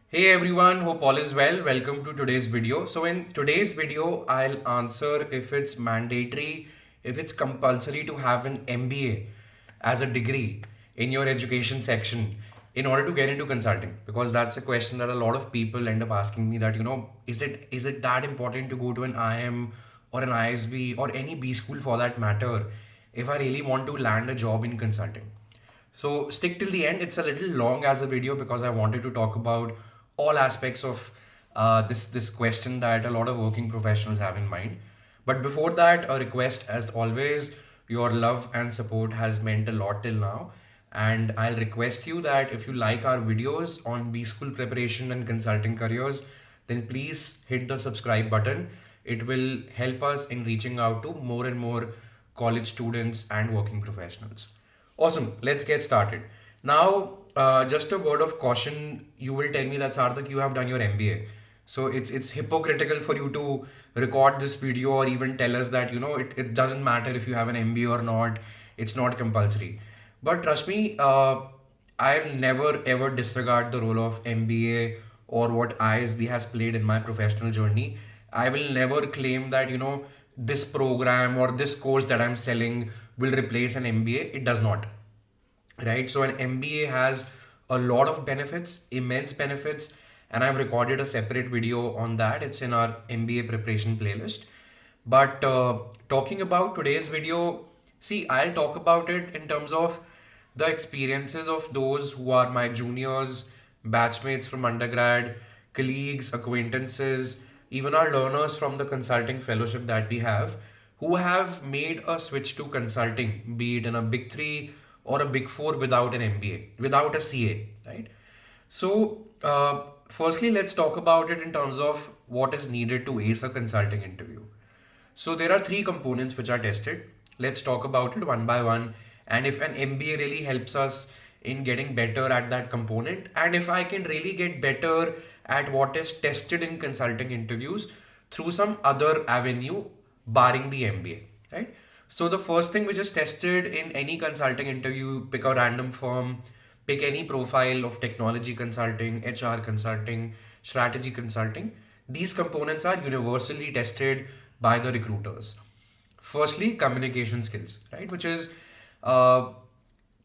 Hey everyone, hope all is well. Welcome to today's video. So in today's video, I'll answer if it's mandatory, if it's compulsory to have an MBA as a degree in your education section in order to get into consulting. Because that's a question that a lot of people end up asking me that, is it that important to go to an IM or an ISB or any B school for that matter if I really want to land a job in consulting? So stick till the end. It's a little long as a video because I wanted to talk about all aspects of this question that a lot of working professionals have in mind. But before that, a request as always. Your love and support has meant a lot till now, and I'll request you that if you like our videos on B school preparation and consulting careers, then please hit the subscribe button. It will help us in reaching out to more and more college students and working professionals. Awesome. Let's get started. Now, just a word of caution. You will tell me that Sarthak, you have done your MBA. So it's hypocritical for you to record this video or even tell us that it doesn't matter if you have an MBA or not. It's not compulsory. But trust me, I'll never ever disregard the role of MBA or what ISB has played in my professional journey. I will never claim that this program or this course that I'm selling will replace an MBA. It does not, right? So an MBA has a lot of benefits, immense benefits, and I've recorded a separate video on that. It's in our MBA preparation playlist. But talking about today's video, see, I'll talk about it in terms of the experiences of those who are my juniors, batchmates from undergrad, colleagues, acquaintances, even our learners from the consulting fellowship that we have, who have made a switch to consulting, be it in a big three or a big four without an MBA, without a CA, right? So, firstly, let's talk about it in terms of what is needed to ace a consulting interview. So there are three components which are tested. Let's talk about it one by one. And if an MBA really helps us in getting better at that component, and if I can really get better at what is tested in consulting interviews through some other avenue, barring the MBA, right? So the first thing which is tested in any consulting interview, pick a random firm, pick any profile of technology consulting, HR consulting, strategy consulting. These components are universally tested by the recruiters. Firstly, communication skills, right? Which is uh,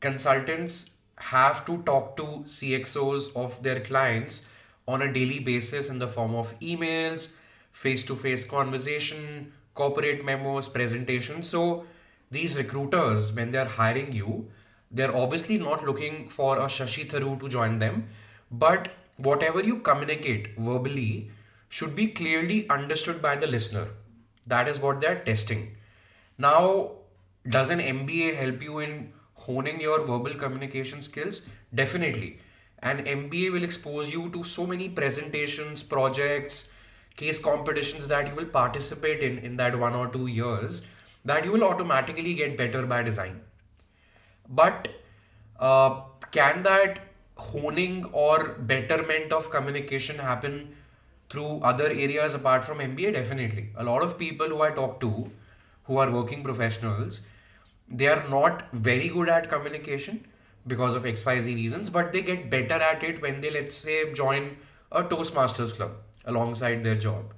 consultants have to talk to CXOs of their clients on a daily basis in the form of emails, face to face conversation, corporate memos, presentations. So, these recruiters, when they're hiring you, they're obviously not looking for a Shashi Tharoor to join them, but whatever you communicate verbally should be clearly understood by the listener. That is what they're testing. Now, does an MBA help you in honing your verbal communication skills? Definitely. An MBA will expose you to so many presentations, projects, case competitions that you will participate in that 1 or 2 years that you will automatically get better by design. But can that honing or betterment of communication happen through other areas apart from MBA? Definitely. A lot of people who I talk to who are working professionals, they are not very good at communication because of XYZ reasons, but they get better at it when they, let's say, join a Toastmasters club alongside their job.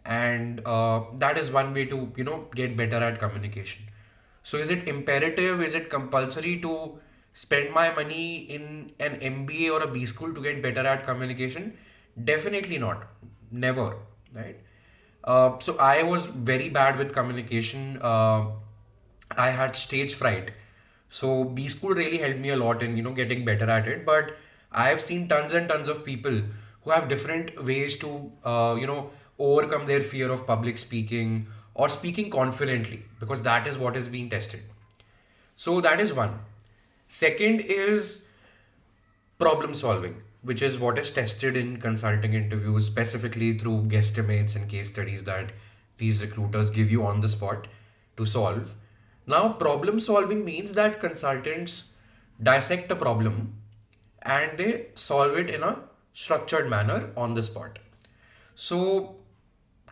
And that is one way to, get better at communication. So is it imperative, is it compulsory to spend my money in an MBA or a B school to get better at communication? Definitely not. Never, right? So I was very bad with communication. I had stage fright. So B school really helped me a lot in getting better at it. But I have seen tons and tons of people who have different ways to overcome their fear of public speaking or speaking confidently, because that is what is being tested. So that is one. Second is problem solving, which is what is tested in consulting interviews, specifically through guesstimates and case studies that these recruiters give you on the spot to solve. Now, problem solving means that consultants dissect a problem and they solve it in a structured manner on the spot. So,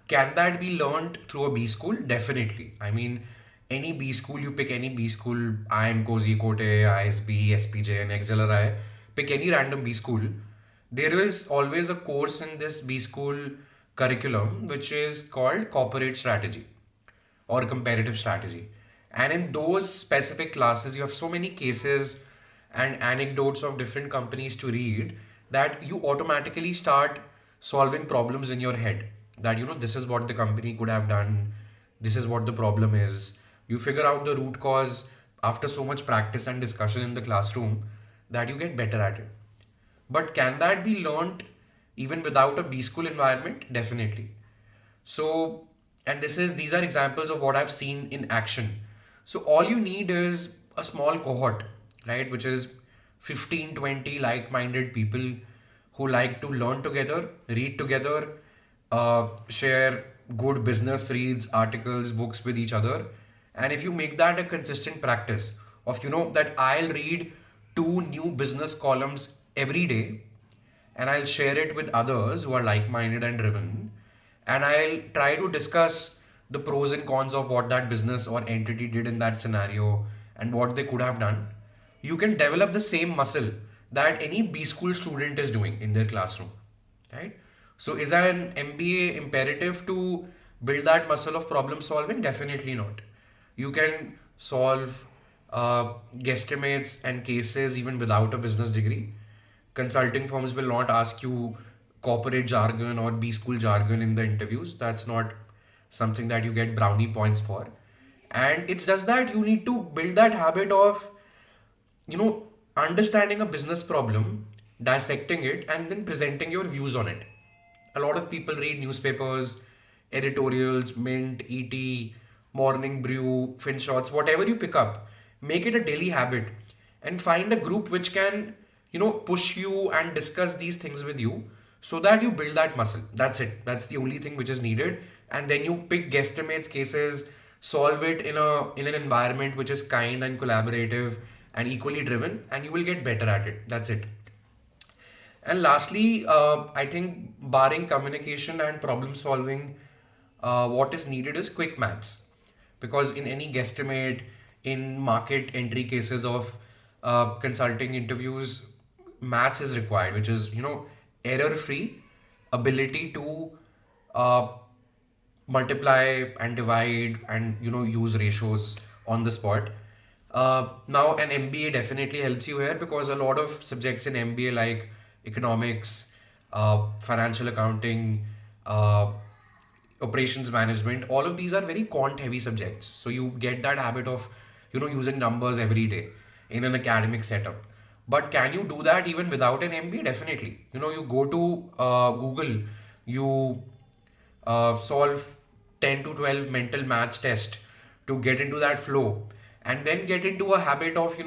can that be learned through a B school? Definitely. I mean, any B school, you pick any B school, IIM, Kozi, Kote, ISB, SPJ, and XLRI, pick any random B school. there is always a course in this B school curriculum which is called corporate strategy or comparative strategy. And in those specific classes, you have so many cases and anecdotes of different companies to read that you automatically start solving problems in your head. That, this is what the company could have done, this is what the problem is. You figure out the root cause after so much practice and discussion in the classroom that you get better at it. But can that be learned even without a B school environment? Definitely. So, and these are examples of what I've seen in action. So all you need is a small cohort, right? Which is 15, 20 like-minded people who like to learn together, read together, share good business reads, articles, books with each other. And if you make that a consistent practice of, that I'll read two new business columns every day and I'll share it with others who are like minded and driven. And I'll try to discuss the pros and cons of what that business or entity did in that scenario and what they could have done. You can develop the same muscle that any B school student is doing in their classroom, right? So, is an MBA imperative to build that muscle of problem solving? Definitely not. You can solve guesstimates and cases even without a business degree. Consulting firms will not ask you corporate jargon or B school jargon in the interviews. That's not something that you get brownie points for. And it's just that you need to build that habit of, you know, understanding a business problem, dissecting it, and then presenting your views on it. A lot of people read newspapers, editorials, Mint, ET, Morning Brew, FinShots, whatever you pick up. Make it a daily habit and find a group which can, push you and discuss these things with you so that you build that muscle. That's it. That's the only thing which is needed. And then you pick guesstimates, cases, solve it in an environment which is kind and collaborative and equally driven, and you will get better at it. That's it. And lastly, I think barring communication and problem solving, what is needed is quick maths. Because in any guesstimate, in market entry cases of consulting interviews, maths is required, which is, error free ability to uh, multiply and divide and use ratios on the spot. Now an MBA definitely helps you here because a lot of subjects in MBA like economics, financial accounting, uh, operations management, all of these are very quant heavy subjects, so you get that habit of using numbers every day in an academic setup. But can you do that even without an MBA? Definitely. You go to Google, you solve 10 to 12 mental maths test to get into that flow, and then get into a habit of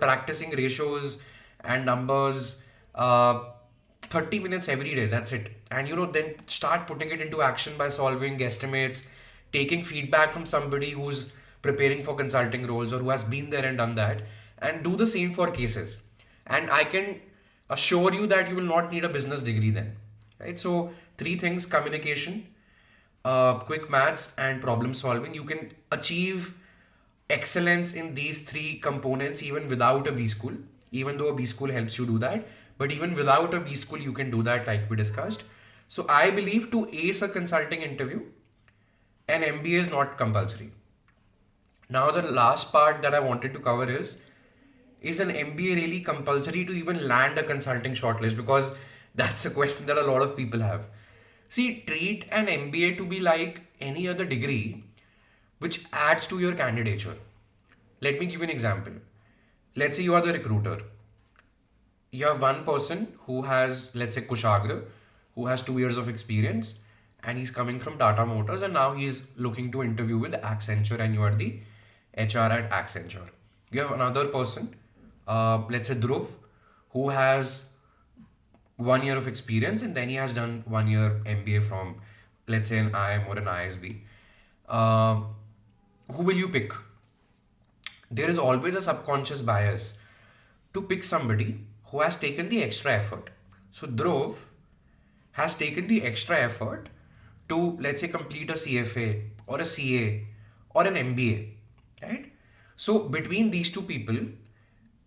practicing ratios and numbers, 30 minutes every day. That's it. And then start putting it into action by solving guesstimates, taking feedback from somebody who's preparing for consulting roles or who has been there and done that, and do the same for cases. And I can assure you that you will not need a business degree then, right? So three things: communication, quick maths, and problem solving. You can achieve excellence in these three components even without a B school, even though a B school helps you do that. But even without a B school, you can do that, like we discussed. So I believe to ace a consulting interview, an MBA is not compulsory. Now, the last part that I wanted to cover is an MBA really compulsory to even land a consulting shortlist? Because that's a question that a lot of people have. See, treat an MBA to be like any other degree which adds to your candidature. Let me give you an example. Let's say you are the recruiter. You have one person who has, let's say, Kushagra, who has 2 years of experience, and he's coming from Tata Motors, and now he's looking to interview with Accenture, and you are the HR at Accenture. You have another person, let's say Dhruv, who has 1 year of experience, and then he has done 1 year MBA from, let's say, an IM or an ISB. Who will you pick? There is always a subconscious bias to pick somebody who has taken the extra effort. So Dhruv has taken the extra effort to, let's say, complete a CFA or a CA or an MBA, right? So between these two people,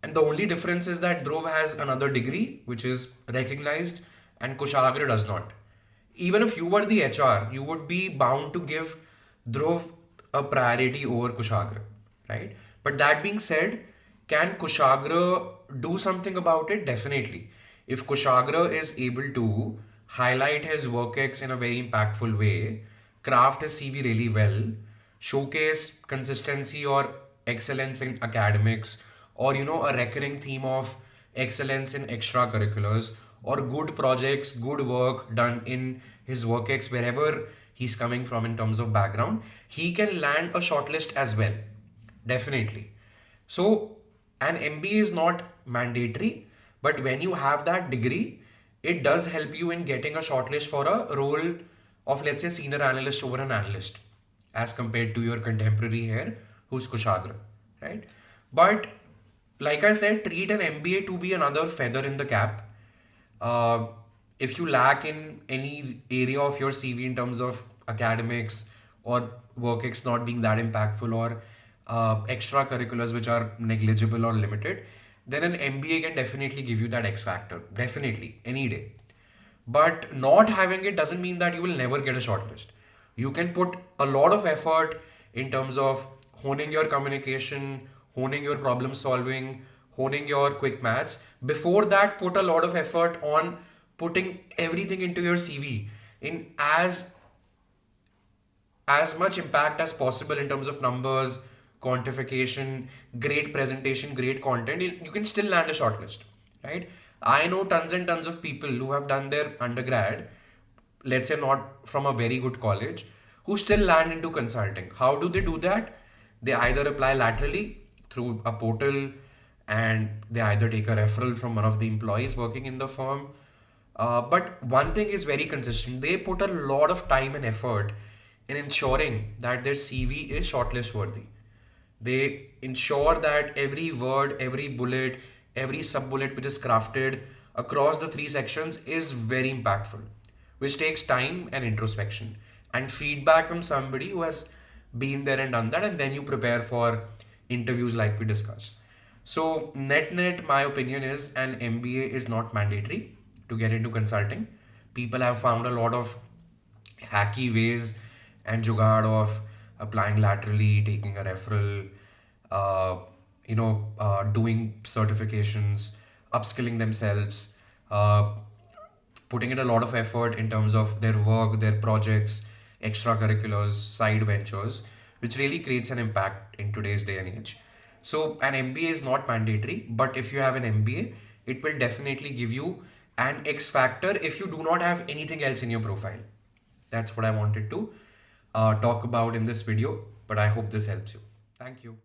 And the only difference is that Dhruv has another degree which is recognized and Kushagra does not. Even if you were the HR, you would be bound to give Dhruv a priority over Kushagra, right? But that being said, can Kushagra do something about it? Definitely. If Kushagra is able to highlight his work ex in a very impactful way, craft his CV really well, showcase consistency or excellence in academics, or a recurring theme of excellence in extracurriculars, or good projects, good work done in his work ex wherever he's coming from in terms of background, he can land a shortlist as well. Definitely. So, an MBA is not mandatory, but when you have that degree, it does help you in getting a shortlist for a role of, let's say, senior analyst over an analyst, as compared to your contemporary here, who's Kushagra, right? But like I said, treat an MBA to be another feather in the cap. uh, if you lack in any area of your CV in terms of academics or work ex not being that impactful, or extracurriculars which are negligible or limited, then an MBA can definitely give you that X factor. Definitely, any day. But not having it doesn't mean that you will never get a shortlist. You can put a lot of effort in terms of honing your communication, honing your problem solving, honing your quick maths. Before that, put a lot of effort on putting everything into your CV in as much impact as possible in terms of numbers, quantification, great presentation, great content. You can still land a shortlist, right? I know tons and tons of people who have done their undergrad, let's say not from a very good college, who still land into consulting. How do they do that? They either apply laterally through a portal, and they either take a referral from one of the employees working in the firm. But one thing is very consistent. They put a lot of time and effort in ensuring that their CV is shortlist worthy. They ensure that every word, every bullet, every sub bullet which is crafted across the three sections is very impactful, which takes time and introspection and feedback from somebody who has been there and done that. And then you prepare for interviews like we discussed. So, net, my opinion is an MBA is not mandatory to get into consulting. People have found a lot of hacky ways and jugaad of applying laterally, taking a referral, doing certifications, upskilling themselves, uh, putting in a lot of effort in terms of their work, their projects, extracurriculars, side ventures, which really creates an impact in today's day and age. So, an MBA is not mandatory, but if you have an MBA, it will definitely give you an X factor if you do not have anything else in your profile. That's what I wanted to talk about in this video, but I hope this helps you. Thank you.